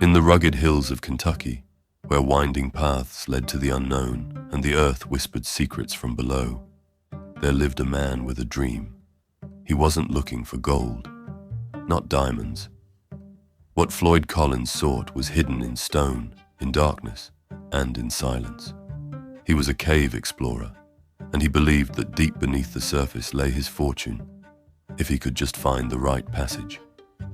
In the rugged hills of Kentucky, where winding paths led to the unknown and the earth whispered secrets from below, there lived a man with a dream. He wasn't looking for gold, not diamonds. What Floyd Collins sought was hidden in stone, in darkness, and in silence. He was a cave explorer, and he believed that deep beneath the surface lay his fortune, if he could just find the right passage.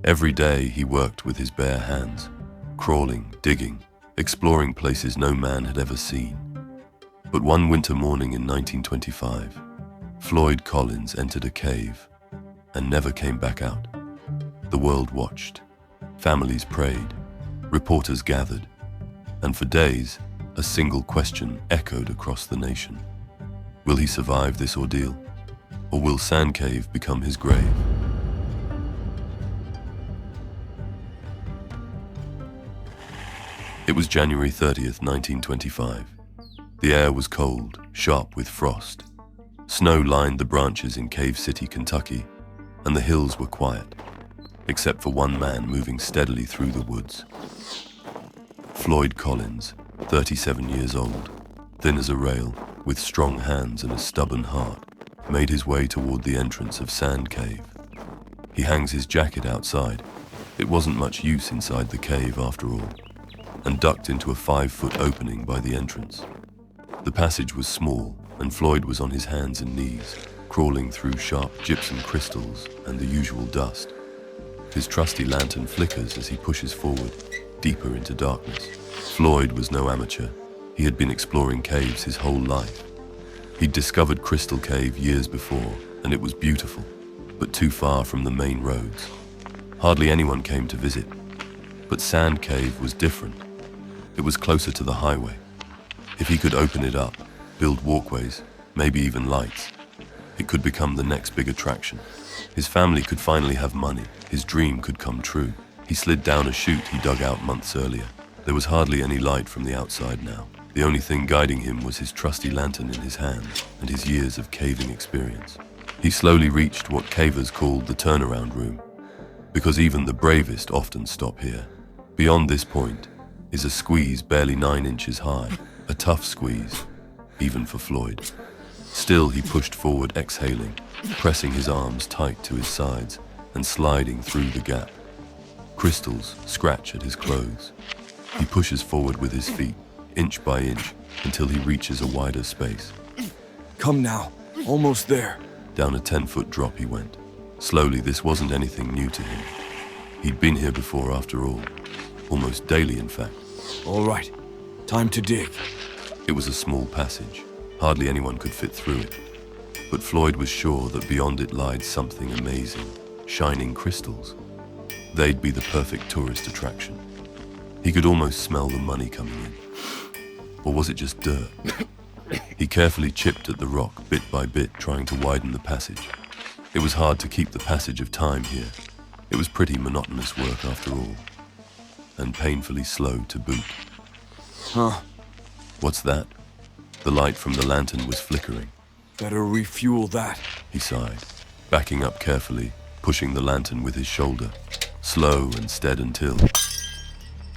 Every day he worked with his bare hands, crawling, digging, exploring places no man had ever seen. But one winter morning in 1925, Floyd Collins entered a cave and never came back out. The world watched, families prayed, reporters gathered, and for days, a single question echoed across the nation. Will he survive this ordeal, or will Sand Cave become his grave? It was January 30th, 1925. The air was cold, sharp with frost. Snow lined the branches in Cave City, Kentucky, and the hills were quiet, except for one man moving steadily through the woods. Floyd Collins, 37 years old, thin as a rail, with strong hands and a stubborn heart, made his way toward the entrance of Sand Cave. He hangs his jacket outside. It wasn't much use inside the cave after all, and ducked into a 5-foot opening by the entrance. The passage was small, and Floyd was on his hands and knees, crawling through sharp gypsum crystals and the usual dust. His trusty lantern flickers as he pushes forward, deeper into darkness. Floyd was no amateur. He had been exploring caves his whole life. He'd discovered Crystal Cave years before, and it was beautiful, but too far from the main roads. Hardly anyone came to visit. But Sand Cave was different. It was closer to the highway. If he could open it up, build walkways, maybe even lights, it could become the next big attraction. His family could finally have money. His dream could come true. He slid down a chute he dug out months earlier. There was hardly any light from the outside now. The only thing guiding him was his trusty lantern in his hand and his years of caving experience. He slowly reached what cavers called the turnaround room, because even the bravest often stop here. Beyond this point is a squeeze barely 9 inches high, a tough squeeze, even for Floyd. Still, he pushed forward, exhaling, pressing his arms tight to his sides and sliding through the gap. Crystals scratch at his clothes. He pushes forward with his feet, inch by inch, until he reaches a wider space. Come now, almost there. Down a 10-foot drop he went. Slowly, this wasn't anything new to him. He'd been here before after all, almost daily in fact. All right, time to dig. It was a small passage. Hardly anyone could fit through it. But Floyd was sure that beyond it lied something amazing, shining crystals. They'd be the perfect tourist attraction. He could almost smell the money coming in. Or was it just dirt? He carefully chipped at the rock bit by bit, trying to widen the passage. It was hard to keep the passage of time here. It was pretty monotonous work after all, and painfully slow to boot. Huh. What's that? The light from the lantern was flickering. Better refuel that. He sighed, backing up carefully, pushing the lantern with his shoulder, slow and steady until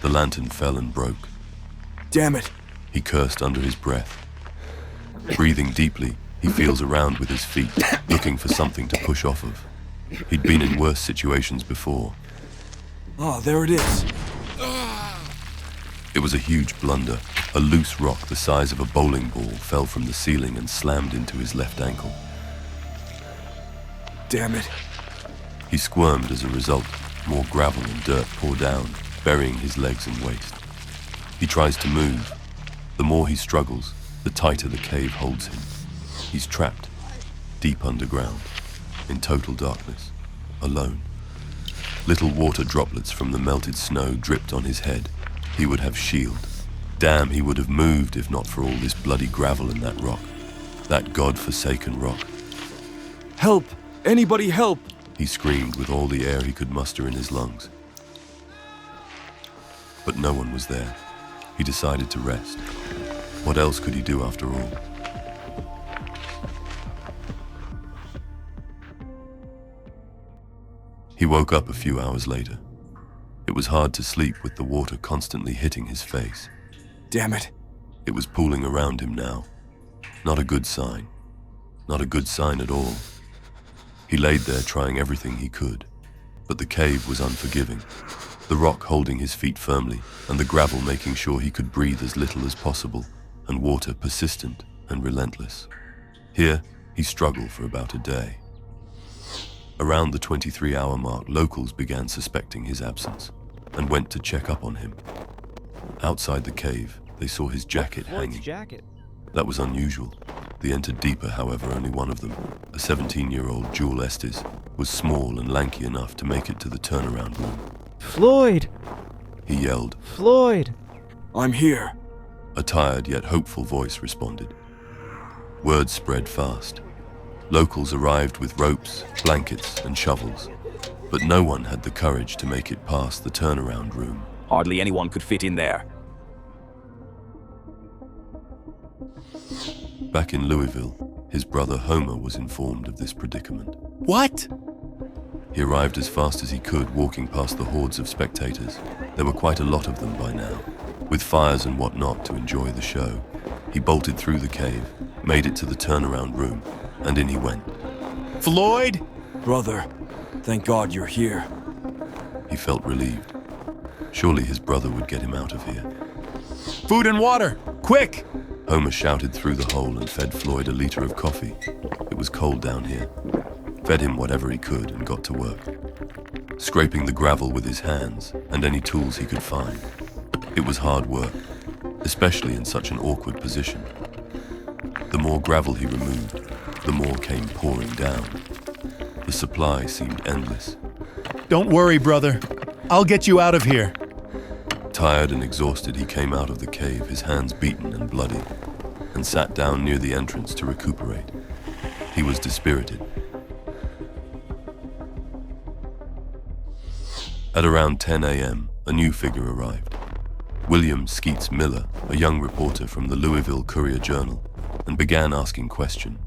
the lantern fell and broke. Damn it. He cursed under his breath. Breathing deeply, he feels around with his feet, looking for something to push off of. He'd been in worse situations before. Ah, there it is. It was a huge blunder. A loose rock the size of a bowling ball fell from the ceiling and slammed into his left ankle. Damn it. He squirmed as a result. More gravel and dirt pour down, burying his legs and waist. He tries to move. The more he struggles, the tighter the cave holds him. He's trapped, deep underground, in total darkness, alone. Little water droplets from the melted snow dripped on his head. He would have shield. Damn, he would have moved if not for all this bloody gravel in that rock. That god-forsaken rock. Help! Anybody help! He screamed with all the air he could muster in his lungs. But no one was there. He decided to rest. What else could he do after all? He woke up a few hours later. It It was hard to sleep with the water constantly hitting his face. Damn it. It was pooling around him now. Not a good sign. Not a good sign at all. He laid there trying everything he could, but the cave was unforgiving, the rock holding his feet firmly, and the gravel making sure he could breathe as little as possible, and water persistent and relentless. Here, he struggled for about a day. Around the 23-hour mark, locals began suspecting his absence and went to check up on him. Outside the cave, they saw his jacket hanging. That was unusual. They entered deeper, however. Only one of them, a 17-year-old Jewel Estes, was small and lanky enough to make it to the turnaround room. Floyd! He yelled. Floyd! I'm here. A tired yet hopeful voice responded. Word spread fast. Locals arrived with ropes, blankets, and shovels, but no one had the courage to make it past the turnaround room. Hardly anyone could fit in there. Back in Louisville, his brother Homer was informed of this predicament. What? He arrived as fast as he could, walking past the hordes of spectators. There were quite a lot of them by now, with fires and whatnot to enjoy the show. He bolted through the cave, made it to the turnaround room, and in he went. Floyd? Brother, thank God you're here. He felt relieved. Surely his brother would get him out of here. Food and water! Quick! Homer shouted through the hole and fed Floyd a liter of coffee. It was cold down here. Fed him whatever he could and got to work, scraping the gravel with his hands and any tools he could find. It was hard work, especially in such an awkward position. The more gravel he removed, the more came pouring down. The supply seemed endless. Don't worry, brother. I'll get you out of here. Tired and exhausted, he came out of the cave, his hands beaten and bloody, and sat down near the entrance to recuperate. He was dispirited. At around 10 a.m., a new figure arrived. William Skeets Miller, a young reporter from the Louisville Courier-Journal, and began asking questions.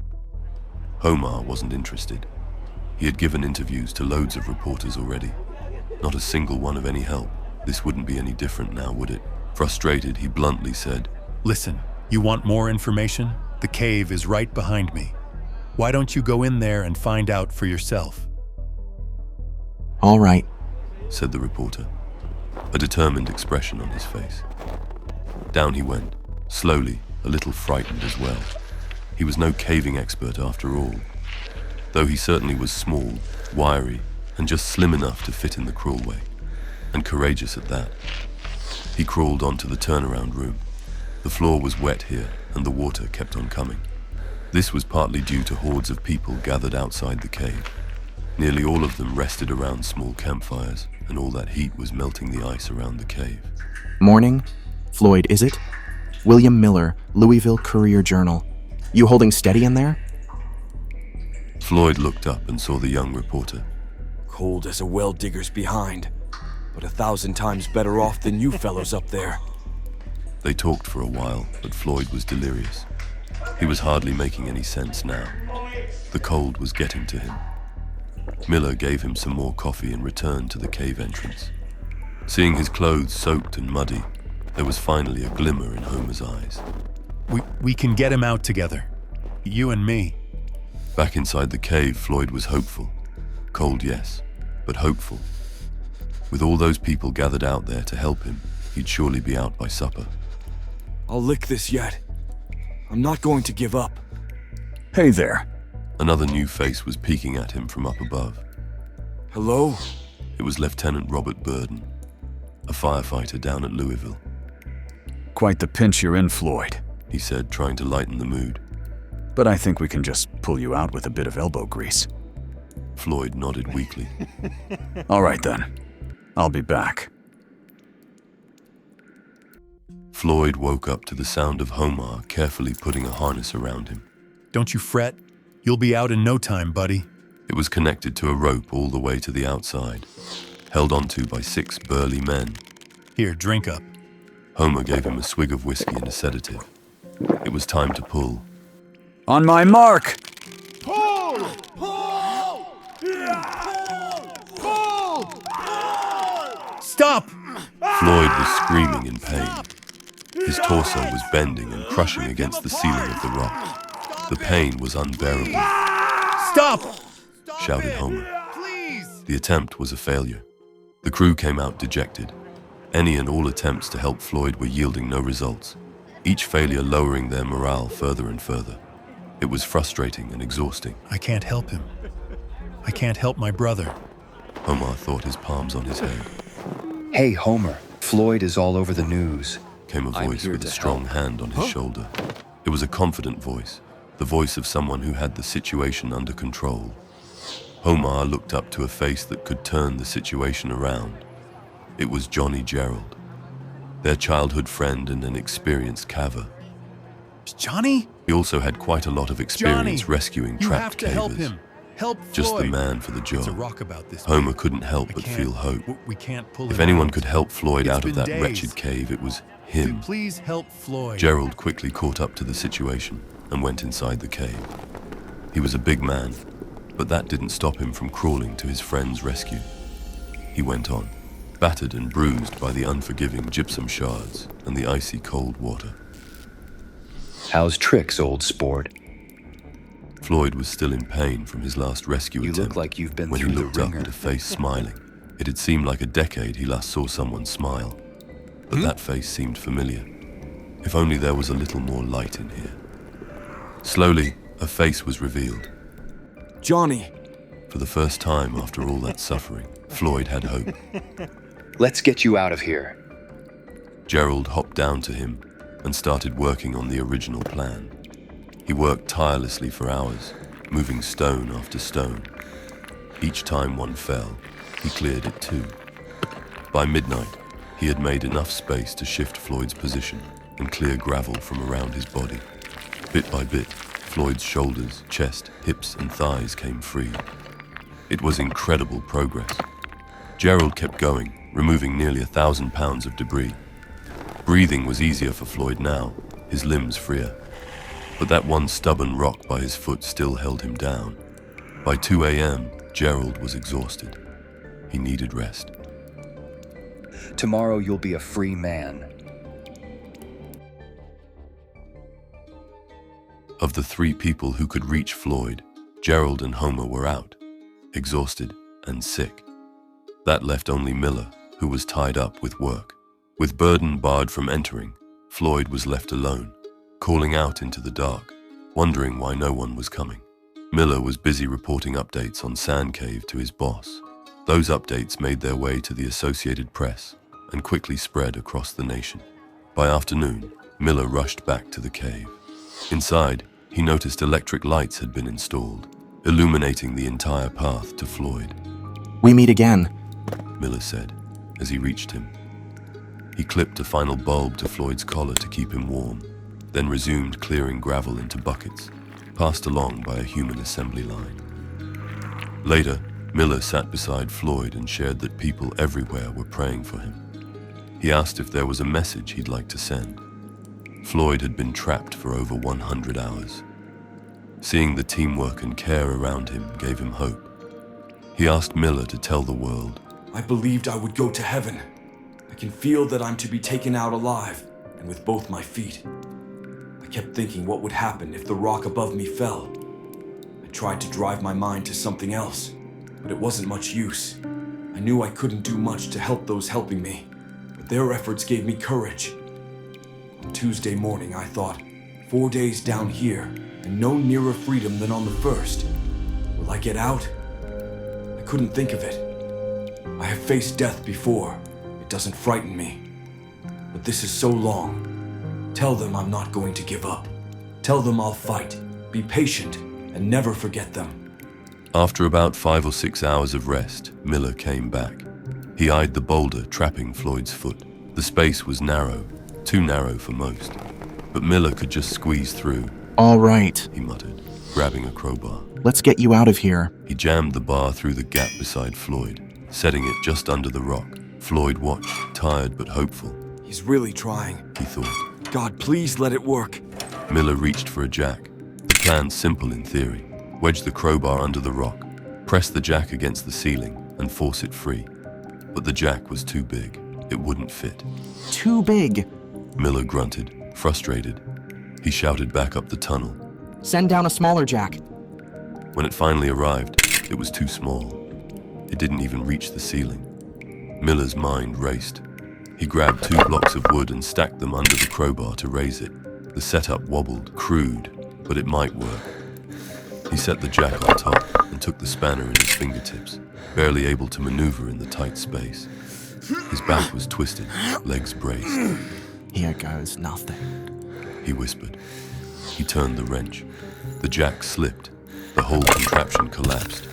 Homer wasn't interested. He had given interviews to loads of reporters already. Not a single one of any help. This wouldn't be any different now, would it? Frustrated, he bluntly said, Listen, you want more information? The cave is right behind me. Why don't you go in there and find out for yourself? All right, said the reporter, a determined expression on his face. Down he went, slowly, a little frightened as well. He was no caving expert after all, though he certainly was small, wiry, and just slim enough to fit in the crawlway, and courageous at that. He crawled onto the turnaround room. The floor was wet here, and the water kept on coming. This was partly due to hordes of people gathered outside the cave. Nearly all of them rested around small campfires, and all that heat was melting the ice around the cave. Morning. Floyd, is it? William Miller, Louisville Courier-Journal. You holding steady in there? Floyd looked up and saw the young reporter. Cold as a well digger's behind, but 1,000 times better off than you fellows up there. They talked for a while, but Floyd was delirious. He was hardly making any sense now. The cold was getting to him. Miller gave him some more coffee and returned to the cave entrance. Seeing his clothes soaked and muddy, there was finally a glimmer in Homer's eyes. We can get him out together. You and me. Back inside the cave, Floyd was hopeful. Cold, yes, but hopeful. With all those people gathered out there to help him, he'd surely be out by supper. I'll lick this yet. I'm not going to give up. Hey there. Another new face was peeking at him from up above. Hello? It was Lieutenant Robert Burden, a firefighter down at Louisville. Quite the pinch you're in, Floyd. He said, trying to lighten the mood. But I think we can just pull you out with a bit of elbow grease. Floyd nodded weakly. All right then. I'll be back. Floyd woke up to the sound of Homer carefully putting a harness around him. Don't you fret. You'll be out in no time, buddy. It was connected to a rope all the way to the outside, held onto by 6 burly men. Here, drink up. Homer gave him a swig of whiskey and a sedative. It was time to pull. On my mark! Pull! Pull! Pull! Pull! Stop! Floyd was screaming in pain. His torso was bending and crushing against the ceiling of the rock. The pain was unbearable. Stop! Shouted Homer. The attempt was a failure. The crew came out dejected. Any and all attempts to help Floyd were yielding no results, each failure lowering their morale further and further. It was frustrating and exhausting. I can't help him. I can't help my brother. Homer thought, his palms on his head. Hey, Homer, Floyd is all over the news. Came a voice here with a to strong help. hand on his shoulder. It was a confident voice, the voice of someone who had the situation under control. Homer looked up to a face that could turn the situation around. It was Johnny Gerald, their childhood friend and an experienced caver. Johnny? He also had quite a lot of experience Johnny, rescuing you have trapped to help cavers. him. Help Floyd. Just the man for the It's a job. rock about this. Homer couldn't help I but can't- feel hope. We can't pull If him anyone out. could help Floyd It's out of been that days. wretched cave, it was him. Please help Floyd. Gerald quickly caught up to the situation and went inside the cave. He was a big man, but that didn't stop him from crawling to his friend's rescue. He went on, battered and bruised by the unforgiving gypsum shards and the icy cold water. How's tricks, old sport? Floyd was still in pain from his last rescue You attempt look like you've been when he through the looked up ringer. at a face smiling. It had seemed like a decade he last saw someone smile, but that face seemed familiar. If only there was a little more light in here. Slowly, a face was revealed. Johnny! For the first time after all that suffering, Floyd had hope. Let's get you out of here. Gerald hopped down to him and started working on the original plan. He worked tirelessly for hours, moving stone after stone. Each time one fell, he cleared it too. By midnight, he had made enough space to shift Floyd's position and clear gravel from around his body. Bit by bit, Floyd's shoulders, chest, hips, and thighs came free. It was incredible progress. Gerald kept going, removing nearly 1,000 pounds of debris. Breathing was easier for Floyd now, his limbs freer. But that one stubborn rock by his foot still held him down. By 2 a.m., Gerald was exhausted. He needed rest. Tomorrow you'll be a free man. Of the 3 people who could reach Floyd, Gerald and Homer were out, exhausted and sick. That left only Miller, who was tied up with work. With Burden barred from entering, Floyd was left alone, calling out into the dark, wondering why no one was coming. Miller was busy reporting updates on Sand Cave to his boss. Those updates made their way to the Associated Press and quickly spread across the nation. By afternoon, Miller rushed back to the cave. Inside, he noticed electric lights had been installed, illuminating the entire path to Floyd. We meet again. Miller said, as he reached him. He clipped a final bulb to Floyd's collar to keep him warm, then resumed clearing gravel into buckets, passed along by a human assembly line. Later, Miller sat beside Floyd and shared that people everywhere were praying for him. He asked if there was a message he'd like to send. Floyd had been trapped for over 100 hours. Seeing the teamwork and care around him gave him hope. He asked Miller to tell the world, I believed I would go to heaven. I can feel that I'm to be taken out alive, and with both my feet. I kept thinking what would happen if the rock above me fell. I tried to drive my mind to something else, but it wasn't much use. I knew I couldn't do much to help those helping me, but their efforts gave me courage. On Tuesday morning, I thought, 4 days down here, and no nearer freedom than on the first. Will I get out? I couldn't think of it. I have faced death before. It doesn't frighten me. But this is so long. Tell them I'm not going to give up. Tell them I'll fight, be patient, and never forget them. After about 5 or 6 hours of rest, Miller came back. He eyed the boulder trapping Floyd's foot. The space was narrow, too narrow for most. But Miller could just squeeze through, All right, he muttered, grabbing a crowbar. let's get you out of here. He jammed the bar through the gap beside Floyd, setting it just under the rock. Floyd watched, tired but hopeful. He's really trying. He thought. God, please let it work. Miller reached for a jack. The plan's simple in theory. Wedge the crowbar under the rock, press the jack against the ceiling, and force it free. But the jack was too big. It wouldn't fit. Too big. Miller grunted, frustrated. He shouted back up the tunnel. Send down a smaller jack. When it finally arrived, it was too small. It didn't even reach the ceiling. Miller's mind raced. He grabbed 2 blocks of wood and stacked them under the crowbar to raise it. The setup wobbled, crude, but it might work. He set the jack on top and took the spanner in his fingertips, barely able to maneuver in the tight space. His back was twisted, legs braced. Here goes nothing. He whispered. He turned the wrench. The jack slipped. The whole contraption collapsed.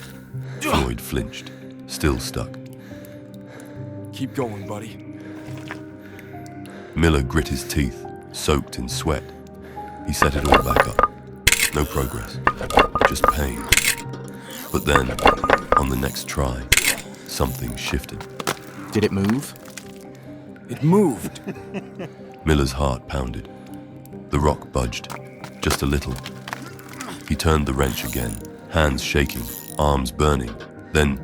Floyd flinched, still stuck. Keep going, buddy. Miller grit his teeth, soaked in sweat. He set it all back up. No progress, just pain. But then, on the next try, something shifted. Did it move? It moved. Miller's heart pounded. The rock budged, just a little. He turned the wrench again, hands shaking, arms burning. Then,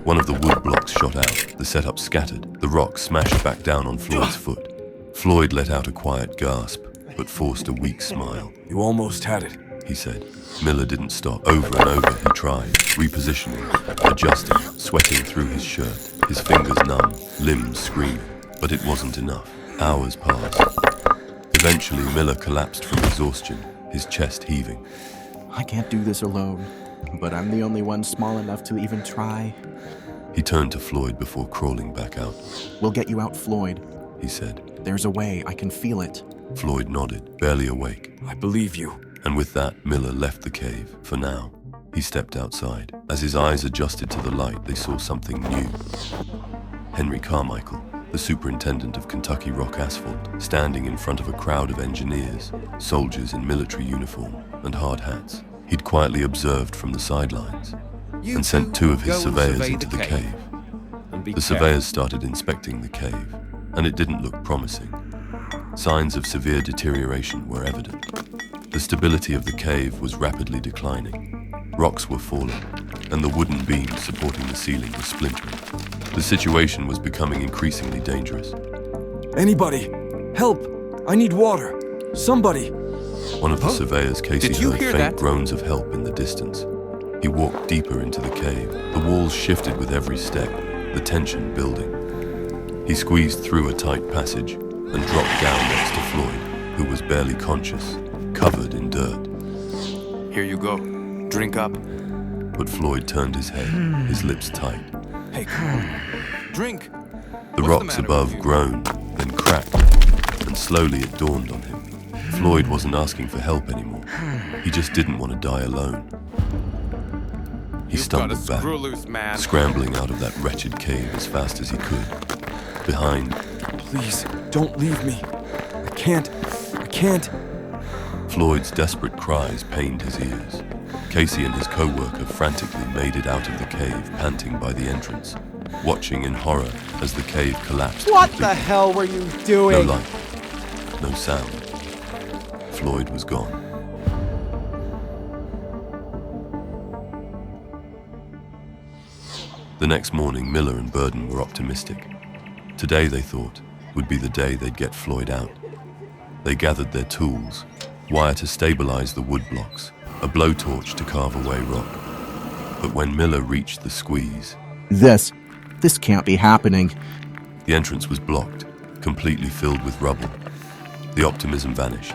one of the wood blocks shot out, the setup scattered, the rock smashed back down on Floyd's foot. Floyd let out a quiet gasp, but forced a weak smile. You almost had it, he said. Miller didn't stop. Over and over he tried, repositioning, adjusting, sweating through his shirt, his fingers numb, limbs screaming. But it wasn't enough. Hours passed. Eventually, Miller collapsed from exhaustion, his chest heaving. I can't do this alone, but I'm the only one small enough to even try. He turned to Floyd before crawling back out. We'll get you out, Floyd, he said. There's a way, I can feel it. Floyd nodded, barely awake. I believe you. And with that, Miller left the cave, for now. He stepped outside. As his eyes adjusted to the light, they saw something new. Henry Carmichael, the superintendent of Kentucky Rock Asphalt, standing in front of a crowd of engineers, soldiers in military uniform and hard hats. He'd quietly observed from the sidelines and sent 2 of his surveyors into the cave. The surveyors started inspecting the cave, and it didn't look promising. Signs of severe deterioration were evident. The stability of the cave was rapidly declining. Rocks were falling, and the wooden beams supporting the ceiling were splintering. The situation was becoming increasingly dangerous. Anybody! Help! I need water! Somebody! One of the surveyors, Casey, Did you heard hear faint that? groans of help in the distance. He walked deeper into the cave. The walls shifted with every step, the tension building. He squeezed through a tight passage and dropped down next to Floyd, who was barely conscious, covered in dirt. Here you go. Drink up. But Floyd turned his head, his lips tight. Hey, come on. Drink. The What's rocks matter above with you? groaned, then cracked, and slowly it dawned on him. Floyd wasn't asking for help anymore. He just didn't want to die alone. He You've got a stumbled back, screw loose, man. scrambling out of that wretched cave as fast as he could. Behind, Please, don't leave me. I can't. Floyd's desperate cries pained his ears. Casey and his co-worker frantically made it out of the cave, panting by the entrance, watching in horror as the cave collapsed. What the completely. hell were you No doing? light, no sound. Floyd was gone. The next morning, Miller and Burden were optimistic. Today, they thought, would be the day they'd get Floyd out. They gathered their tools, wire to stabilize the wood blocks, a blowtorch to carve away rock. But when Miller reached the squeeze, This can't be happening. the entrance was blocked, completely filled with rubble. The optimism vanished.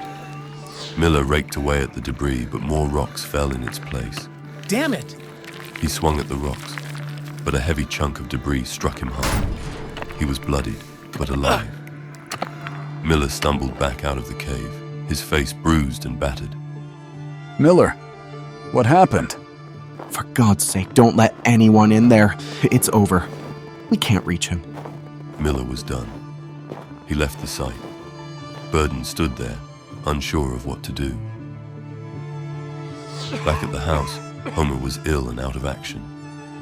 Miller raked away at the debris, but more rocks fell in its place. Damn it! He swung at the rocks, but a heavy chunk of debris struck him hard. He was bloodied, but alive. Miller stumbled back out of the cave, his face bruised and battered. Miller, what happened? For God's sake, don't let anyone in there. It's over. We can't reach him. Miller was done. He left the site. Burden stood there, unsure of what to do. Back at the house, Homer was ill and out of action.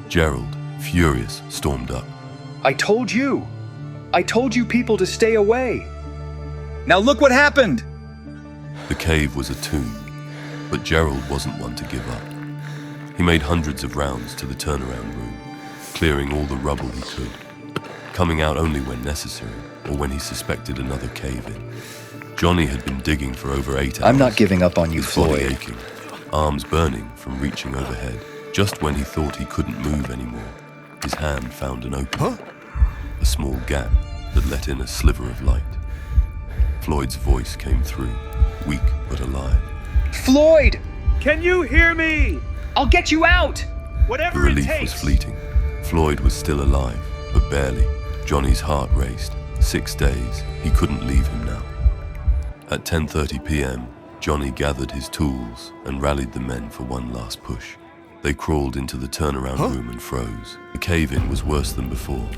Gerald, furious, stormed up. I told you! I told you people to stay away! Now look what happened! The cave was a tomb, but Gerald wasn't one to give up. He made hundreds of rounds to the turnaround room, clearing all the rubble he could. coming out only when necessary or when he suspected another cave-in. Johnny had been digging for over 8 hours. I'm not giving up on you, his body Floyd. aching, arms burning from reaching overhead. Just when he thought he couldn't move anymore, his hand found an opening, a small gap that let in a sliver of light. Floyd's voice came through, weak but alive. Floyd! Can you hear me? I'll get you out! The Whatever it relief takes. was fleeting. Floyd was still alive, but barely. Johnny's heart raced. 6 days, he couldn't leave him now. At 10:30 p.m., Johnny gathered his tools and rallied the men for one last push. They crawled into the turnaround room and froze. The cave-in was worse than before.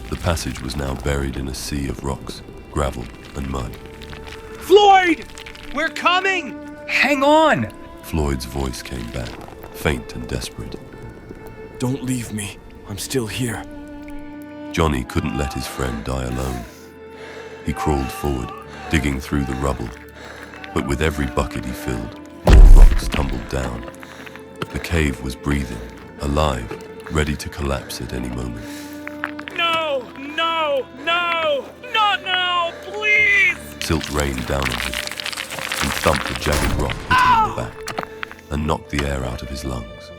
The passage was now buried in a sea of rocks, gravel, and mud. Floyd! We're coming! Hang on! Floyd's voice came back, faint and desperate. Don't leave me. I'm still here. Johnny couldn't let his friend die alone. He crawled forward, digging through the rubble. But with every bucket he filled, more rocks tumbled down. The cave was breathing, alive, ready to collapse at any moment. No! No! No! Not now! Please! Silt rained down on him. He thumped a jagged rock, hitting him in the back, and knocked the air out of his lungs.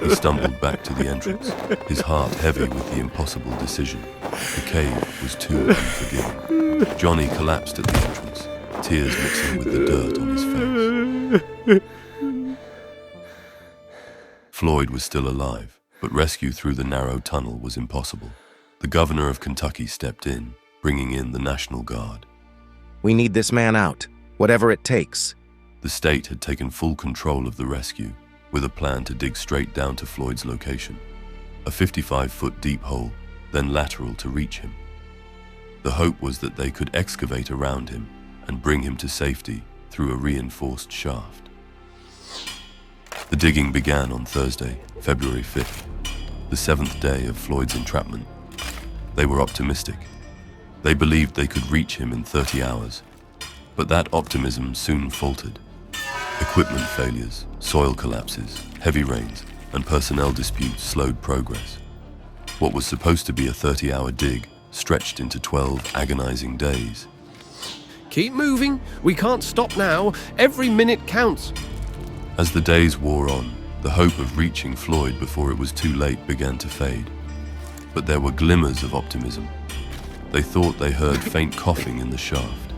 He stumbled back to the entrance, his heart heavy with the impossible decision. The cave was too unforgiving. Johnny collapsed at the entrance, tears mixing with the dirt on his face. Floyd was still alive, but rescue through the narrow tunnel was impossible. The governor of Kentucky stepped in, bringing in the National Guard. We need this man out, whatever it takes. The state had taken full control of the rescue, with a plan to dig straight down to Floyd's location, a 55-foot deep hole, then lateral to reach him. The hope was that they could excavate around him and bring him to safety through a reinforced shaft. The digging began on Thursday, February 5th, the 7th day of Floyd's entrapment. They were optimistic. They believed they could reach him in 30 hours, but that optimism soon faltered. Equipment failures, soil collapses, heavy rains, and personnel disputes slowed progress. What was supposed to be a 30-hour dig stretched into 12 agonizing days. Keep moving. We can't stop now. Every minute counts. As the days wore on, the hope of reaching Floyd before it was too late began to fade. But there were glimmers of optimism. They thought they heard faint coughing in the shaft,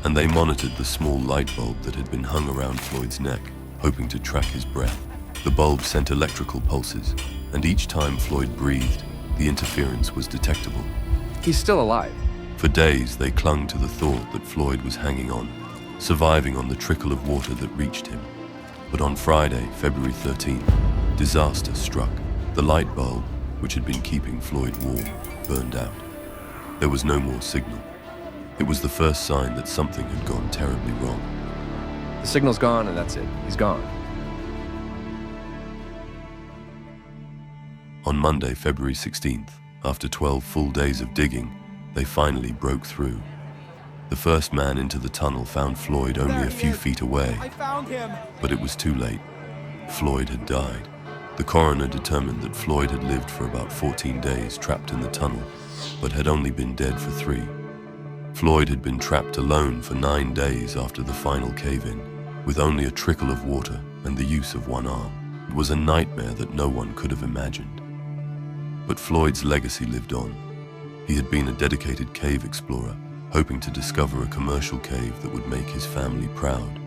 and they monitored the small light bulb that had been hung around Floyd's neck, hoping to track his breath. The bulb sent electrical pulses, and each time Floyd breathed, the interference was detectable. He's still alive. For days, they clung to the thought that Floyd was hanging on, surviving on the trickle of water that reached him. But on Friday, February 13th, disaster struck. The light bulb, which had been keeping Floyd warm, burned out. There was no more signal. It was the first sign that something had gone terribly wrong. The signal's gone and that's it. He's gone. On Monday, February 16th, after 12 full days of digging, they finally broke through. The first man into the tunnel found Floyd only a few feet away. I found him! But it was too late. Floyd had died. The coroner determined that Floyd had lived for about 14 days trapped in the tunnel, but had only been dead for 3. Floyd had been trapped alone for 9 days after the final cave-in, with only a trickle of water and the use of one arm. It was a nightmare that no one could have imagined. But Floyd's legacy lived on. He had been a dedicated cave explorer, hoping to discover a commercial cave that would make his family proud.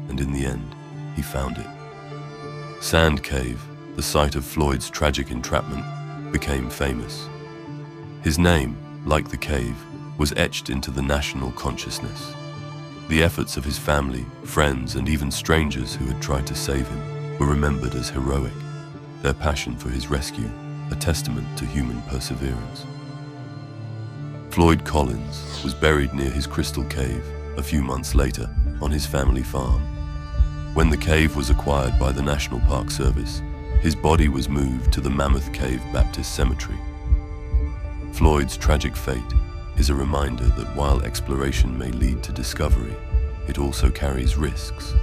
And in the end, he found it. Sand Cave, the site of Floyd's tragic entrapment, became famous. His name, like the cave, was etched into the national consciousness. The efforts of his family, friends, and even strangers who had tried to save him were remembered as heroic, their passion for his rescue a testament to human perseverance. Floyd Collins was buried near his crystal cave a few months later on his family farm. When the cave was acquired by the National Park Service, his body was moved to the Mammoth Cave Baptist Cemetery. Floyd's tragic fate is a reminder that while exploration may lead to discovery, it also carries risks.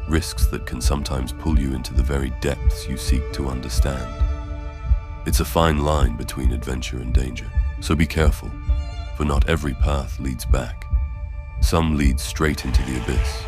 Risks that can sometimes pull you into the very depths you seek to understand. It's a fine line between adventure and danger, so be careful, for not every path leads back. Some lead straight into the abyss.